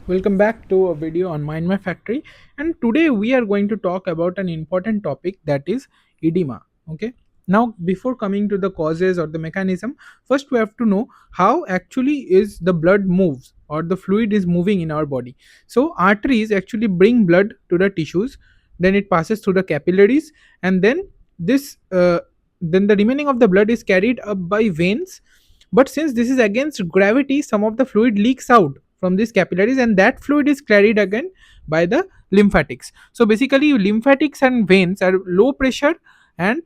Welcome back to a video on mindmapfactory, and today we are going to talk about an important topic, that is edema. Okay, now before coming to the causes or the mechanism, first we have to know how actually is the blood moves or the fluid is moving in our body. So arteries actually bring blood to the tissues, then it passes through the capillaries, and then the remaining of the blood is carried up by veins. But since this is against gravity, some of the fluid leaks out from these capillaries, and that fluid is carried again by the lymphatics. So basically, lymphatics and veins are low pressure, and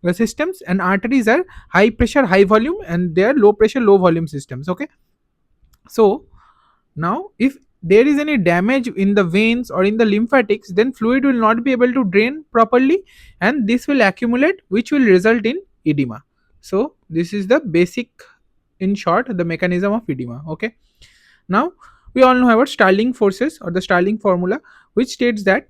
the systems, and arteries are high pressure, high volume, and they are low pressure, low volume systems. Okay, so now if there is any damage in the veins or in the lymphatics, then fluid will not be able to drain properly, and this will accumulate, which will result in edema. So this is the basic, in short, the mechanism of edema. Okay, now we all know about Starling forces or the Starling formula, which states that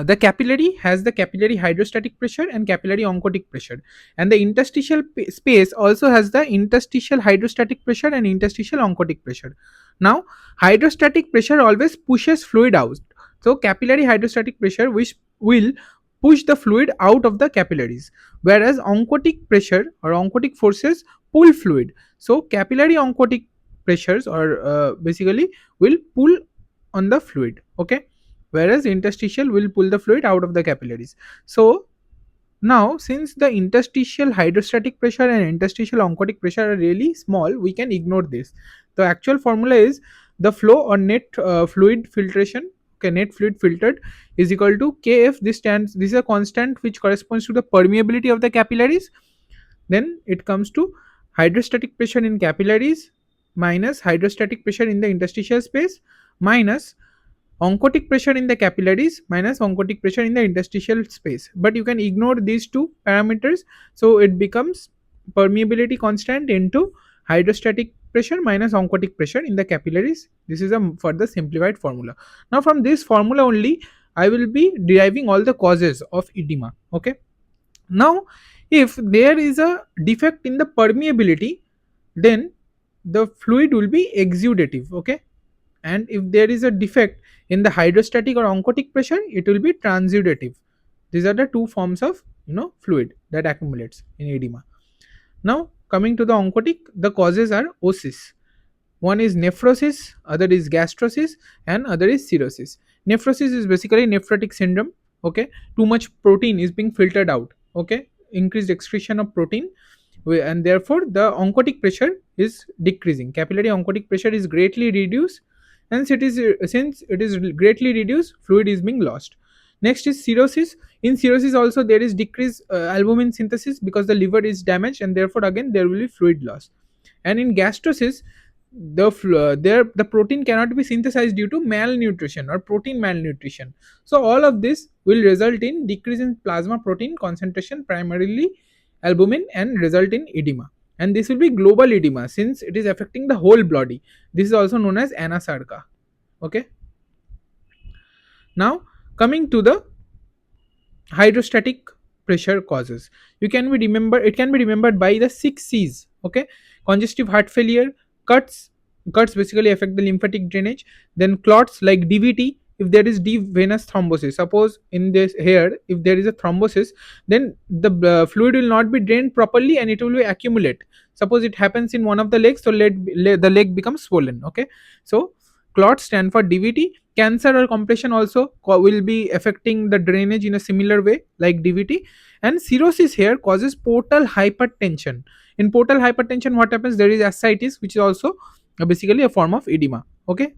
the capillary has the capillary hydrostatic pressure and capillary oncotic pressure, and the interstitial space also has the interstitial hydrostatic pressure and interstitial oncotic pressure. Now hydrostatic pressure always pushes fluid out, so capillary hydrostatic pressure which will push the fluid out of the capillaries, whereas oncotic pressure or oncotic forces pull fluid. So capillary oncotic pressures or basically will pull on the fluid. Okay, whereas interstitial will pull the fluid out of the capillaries. So now, since the interstitial hydrostatic pressure and interstitial oncotic pressure are really small, we can ignore this. The actual formula is the flow or net fluid filtration. Okay, net fluid filtered is equal to kf. This is a constant which corresponds to the permeability of the capillaries. Then it comes to hydrostatic pressure in capillaries minus hydrostatic pressure in the interstitial space minus oncotic pressure in the capillaries minus oncotic pressure in the interstitial space. But you can ignore these two parameters, so it becomes permeability constant into hydrostatic pressure minus oncotic pressure in the capillaries. This is a further simplified formula. Now from this formula only I will be deriving all the causes of edema. Okay, now if there is a defect in the permeability, then the fluid will be exudative. Okay, and if there is a defect in the hydrostatic or oncotic pressure, it will be transudative. These are the two forms of fluid that accumulates in edema. Now coming to the oncotic, the causes are osis. One is nephrosis, other is gastrosis, and other is cirrhosis. Nephrosis is basically nephrotic syndrome. Okay, too much protein is being filtered out. Okay, increased excretion of protein, and therefore the oncotic pressure is decreasing. Capillary oncotic pressure is greatly reduced, and since it is greatly reduced, fluid is being lost. Next is cirrhosis. In cirrhosis also there is decreased albumin synthesis because the liver is damaged, and therefore again there will be fluid loss. And in gastrosis, the protein cannot be synthesized due to malnutrition or protein malnutrition. So all of this will result in decrease in plasma protein concentration, primarily albumin, and result in edema. And this will be global edema since it is affecting the whole body. This is also known as anasarca. Okay, now coming to the hydrostatic pressure causes, it can be remembered by the 6 C's. Okay, congestive heart failure, cuts basically affect the lymphatic drainage, then clots like DVT. If there is deep venous thrombosis, suppose in this here if there is a thrombosis, then the fluid will not be drained properly and it will accumulate. Suppose it happens in one of the legs, so the leg becomes swollen. Okay, so clots stand for DVT. Cancer or compression also will be affecting the drainage in a similar way like DVT. And cirrhosis here causes portal hypertension. In portal hypertension, what happens? There is ascites, which is also basically a form of edema. Okay,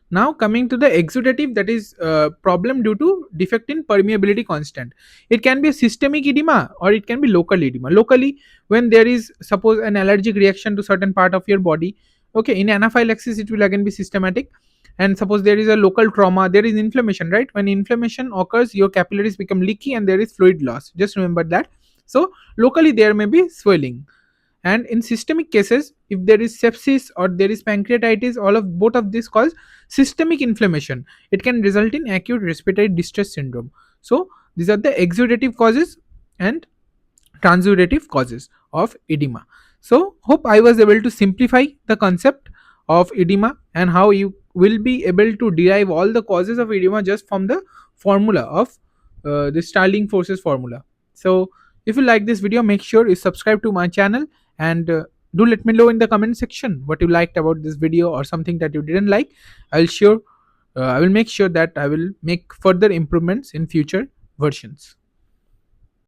now coming to the exudative, that is problem due to defect in permeability constant. It can be a systemic edema or it can be local edema. Locally, when there is suppose an allergic reaction to certain part of your body. Okay, in anaphylaxis it will again be systematic. And suppose there is a local trauma, there is inflammation, right? When inflammation occurs, your capillaries become leaky and there is fluid loss. Just remember that. So locally there may be swelling. And in systemic cases, if there is sepsis or there is pancreatitis, all of both of these cause systemic inflammation. It can result in acute respiratory distress syndrome. So these are the exudative causes and transudative causes of edema. So hope I was able to simplify the concept of edema and how you will be able to derive all the causes of edema just from the formula of the Starling Forces formula. So if you like this video, make sure you subscribe to my channel, and do let me know in the comment section what you liked about this video or something that you didn't like. I will make sure that I will make further improvements in future versions.